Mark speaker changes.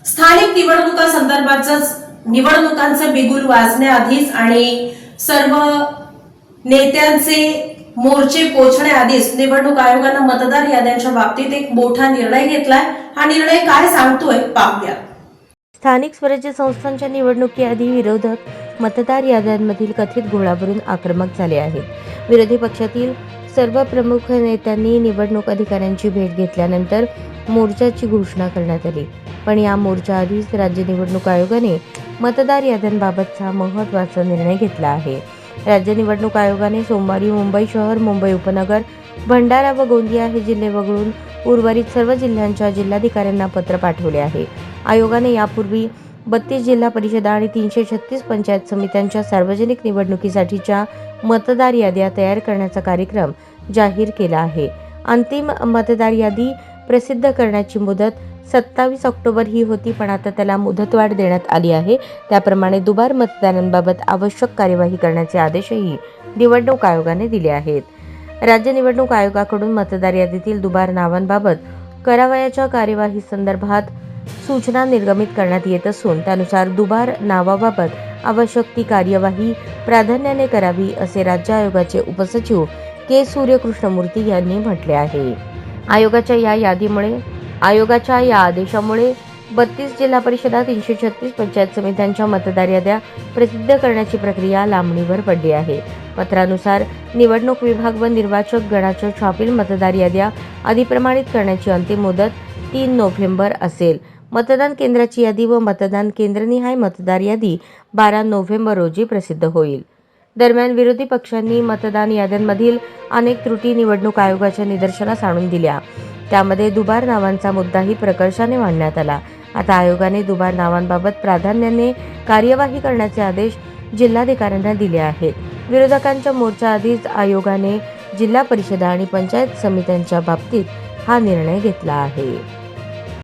Speaker 1: स्थानिक निवडणुकांचं बिगुल वाजण्याआधीच आणि सर्व नेत्यांचे मोर्चे पोहोचण्याआधीच निवडणूक आयोगानं मतदार याद्यांच्या बाबतीत एक मोठा निर्णय घेतलाय। हा निर्णय काय सांगतोय पाहूया।
Speaker 2: स्थानिक स्वराज्य संस्थांच्या निवडणुकीआधी विरोधक मतदार याद्यांमधील कथित घोळावरून आक्रमक झाले आहेत। विरोधी पक्षातील सर्व प्रमुख नेत्यांनी निवडणूक अधिकाऱ्यांची भेट घेतल्यानंतर मोर्चाची घोषणा करण्यात आली। पण या मोर्चाआधीच राज्य निवडणूक आयोगाने मतदार याद्यांबाबतचा महत्त्वाचा निर्णय घेतला आहे। राज्य निवडणूक आयोगाने सोमवारी मुंबई शहर, मुंबई उपनगर, भंडारा व गोंदिया हे जिल्हे वगळून उर्वरित सर्व जिल्ह्यांच्या जिल्हाधिकाऱ्यांना पत्र पाठवले आहे। आयोगाने यापूर्वी 32 जिल्हा परिषदा आणि 336 पंचायत समित्यांच्या सार्वजनिक निवडणुकीसाठीच्या मतदार याद्या तयार करण्याचा कार्यक्रम जाहीर केला आहे। अंतिम मतदार यादी प्रसिद्ध करण्याची मुदत 27 ऑक्टोबर ही होती, पण आता त्याला मुदतवाढ देण्यात आली आहे। त्याप्रमाणे दुबार मतदारांबाबत आवश्यक कार्यवाही करण्याचे आदेशही निवडणूक आयोगाने दिले आहेत। राज्य निवडणूक आयोगाकडून मतदार यादीतील दुबार नावांबाबत करावयाच्या कार्यवाहीसंदर्भात सूचना निर्गमित करण्यात येत असून त्यानुसार दुबार नावाबाबत आवश्यक ती कार्यवाही प्राधान्याने करावी, असे राज्य आयोगाचे उपसचिव के. सूर्यकृष्णमूर्ती यांनी म्हटले आहे। आयोगाच्या या आदेशामुळे 32 जिल्हा परिषदा, 336 पंचायत समित्यांच्या मतदार याद्या प्रसिद्ध करण्याची प्रक्रिया लांबणीवर पडली आहे। पत्रानुसार निवडणूक विभाग व निर्वाचक गणाच्या छापील मतदार याद्या अधिप्रमाणित करण्याची अंतिम मुदत 3 नोव्हेंबर असेल। मतदान केंद्राची यादी व मतदान केंद्रनिहाय मतदार यादी 12 नोव्हेंबर रोजी प्रसिद्ध होईल। दरम्यान विरोधी पक्षांनी मतदान याद्यांमधील अनेक त्रुटी निवडणूक आयोगाच्या निदर्शनास आणून दिल्या। त्यामध्ये दुबार नावांचा मुद्दाही प्रकर्षाने मांडण्यात आला। आता आयोगाने दुबार नावांबाबत प्राधान्याने कार्यवाही करण्याचे आदेश जिल्हाधिकाऱ्यांना दिले आहेत। विरोधकांच्या मोर्चाआधीच आयोगाने जिल्हा परिषदा आणि पंचायत समित्यांच्या बाबतीत हा निर्णय घेतला आहे।